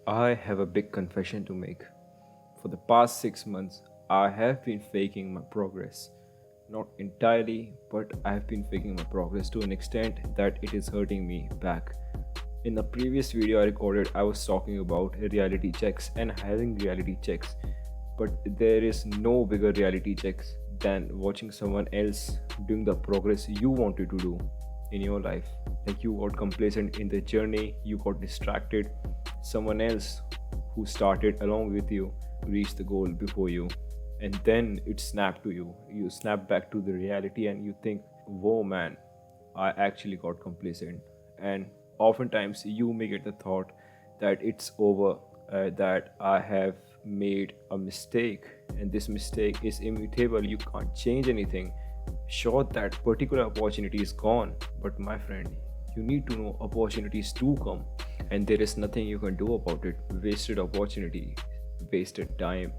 I have a big confession to make. For the past 6 months, I have been faking my progress. Not entirely, but I have been faking my progress to an extent that it is hurting me back. In the previous video I recorded, I was talking about reality checks and having reality checks. But there is no bigger reality checks than watching someone else doing the progress you wanted to do in your life. Like you got complacent in the journey, you got distracted. Someone else who started along with you reached the goal before you, and then it snapped to you. You snap back to the reality and you think, whoa, man, I actually got complacent. And oftentimes you may get the thought that it's over, that I have made a mistake, and this mistake is immutable. You can't change anything. Sure, that particular opportunity is gone, but my friend, you need to know opportunities do come, and there is nothing you can do about it. Wasted opportunity, wasted time.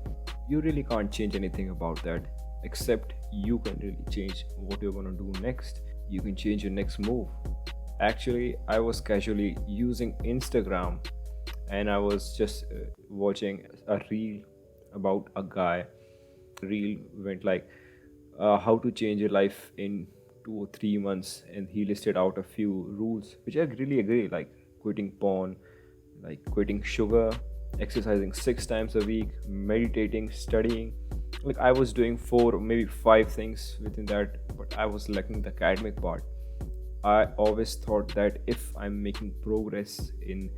You really can't change anything about that, except you can really change what you're gonna do next. You can change your next move. Actually, I was casually using Instagram and I was just watching a reel about a guy. Reel went like how to change your life in 2 or 3 months, and he listed out a few rules which I really agree, like quitting porn, like quitting sugar, exercising 6 times a week, meditating, studying. Like I was doing 4 maybe 5 things within that, but I was lacking the academic part. I always thought that if I'm making progress in,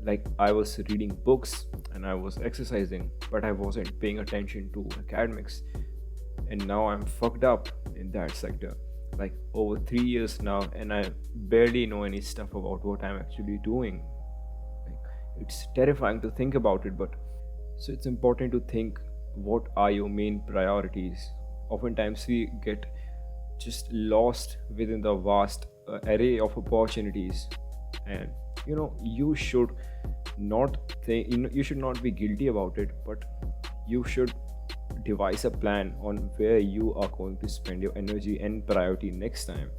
like I was reading books and I was exercising, but I wasn't paying attention to academics, and now I'm fucked up in that sector. Like over 3 years now, and I barely know any stuff about what I'm actually doing. Like, it's terrifying to think about it, but so it's important to think what are your main priorities. Oftentimes we get just lost within the vast array of opportunities, and you should not think, you should not be guilty about it, but you should devise a plan on where you are going to spend your energy and priority next time.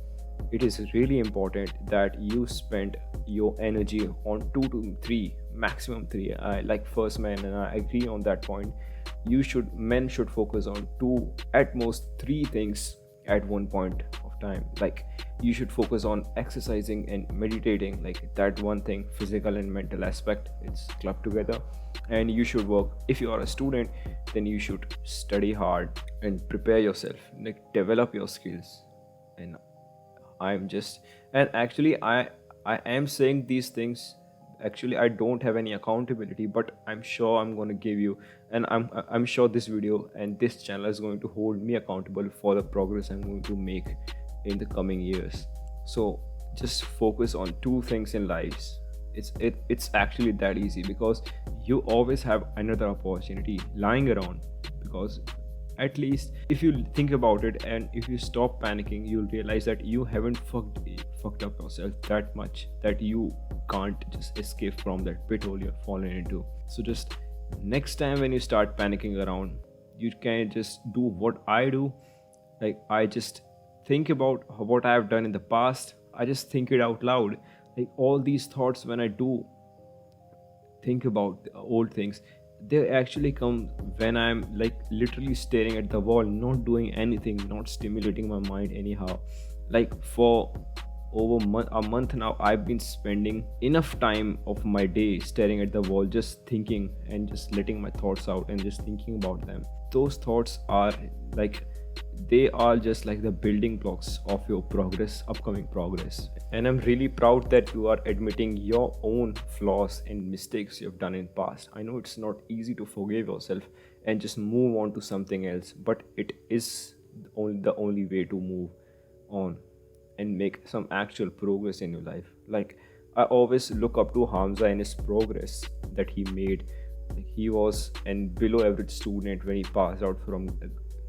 It is really important that you spend your energy on 2 to 3, maximum 3. I like first man, and I agree on that point. Men should focus on 2, at most 3 things at one point of time. Like you should focus on exercising and meditating, like that one thing, physical and mental aspect, it's clubbed together. And you should work. If you are a student, then you should study hard and prepare yourself, like develop your skills. And I'm just, and actually I am saying these things. Actually, I don't have any accountability, but I'm sure I'm going to give you, and I'm sure this video and this channel is going to hold me accountable for the progress I'm going to make in the coming years. So just focus on 2 things in lives. It's actually that easy, because you always have another opportunity lying around. Because at least if you think about it and if you stop panicking, you'll realize that you haven't fucked up yourself that much that you can't just escape from that pit hole you're fallen into. So just next time when you start panicking around, you can just do what I do. Like I just think about what I have done in the past. I just think it out loud. Like all these thoughts, when I do think about the old things, they actually come when I'm like literally staring at the wall, not doing anything, not stimulating my mind anyhow. Like for over a month now, I've been spending enough time of my day staring at the wall, just thinking and just letting my thoughts out and just thinking about them. Those thoughts are like, they are just like the building blocks of your progress, upcoming progress. And I'm really proud that you are admitting your own flaws and mistakes you've done in past. I know it's not easy to forgive yourself and just move on to something else, but it is the only way to move on and make some actual progress in your life. Like I always look up to Hamza and his progress that he made. Like he was an below average student when he passed out from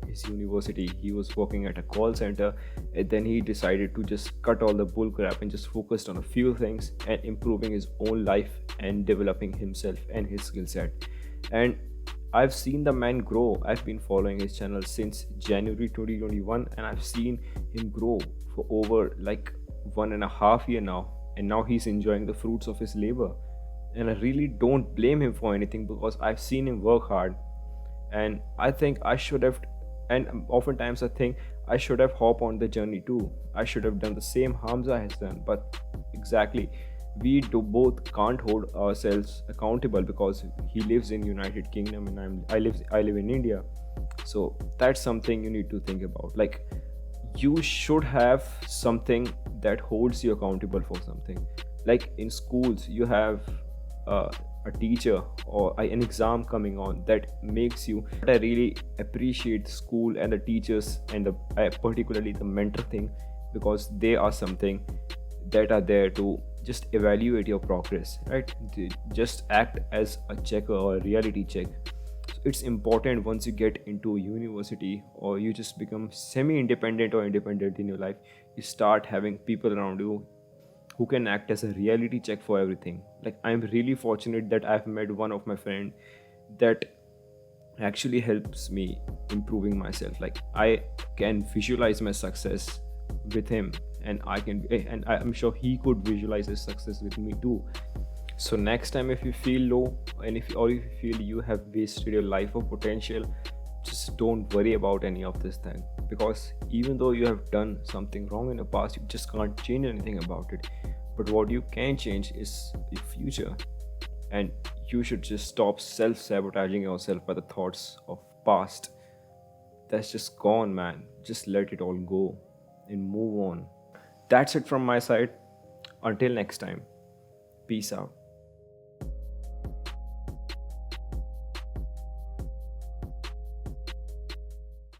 his university. He was working at a call center, and then he decided to just cut all the bull crap and just focused on a few things and improving his own life and developing himself and his skill set. And I've seen the man grow. I've been following his channel since January 2021, and I've seen him grow for over like 1.5 year now. And now he's enjoying the fruits of his labor. And I really don't blame him for anything because I've seen him work hard. And I think I should have, and oftentimes I think I should have hopped on the journey too. I should have done the same Hamza has done. But exactly, we do both can't hold ourselves accountable because he lives in United Kingdom and I live in India. So that's something you need to think about. Like, you should have something that holds you accountable for something. Like in schools you have uh, a teacher or an exam coming on that makes you. But I really appreciate school and the teachers and the particularly the mentor thing, because they are something that are there to just evaluate your progress, right? They just act as a checker or a reality check. So it's important once you get into university or you just become semi independent or independent in your life, you start having people around you who can act as a reality check for everything. Like, I'm really fortunate that I've met one of my friend that actually helps me improving myself. Like, I can visualize my success with him, and I'm sure he could visualize his success with me too. So next time if you feel low, and if you feel you have wasted your life of potential, just don't worry about any of this thing, because even though you have done something wrong in the past, you just can't change anything about it. But what you can change is your future. And you should just stop self-sabotaging yourself by the thoughts of past. That's just gone, man. Just let it all go and move on. That's it from my side. Until next time, peace out.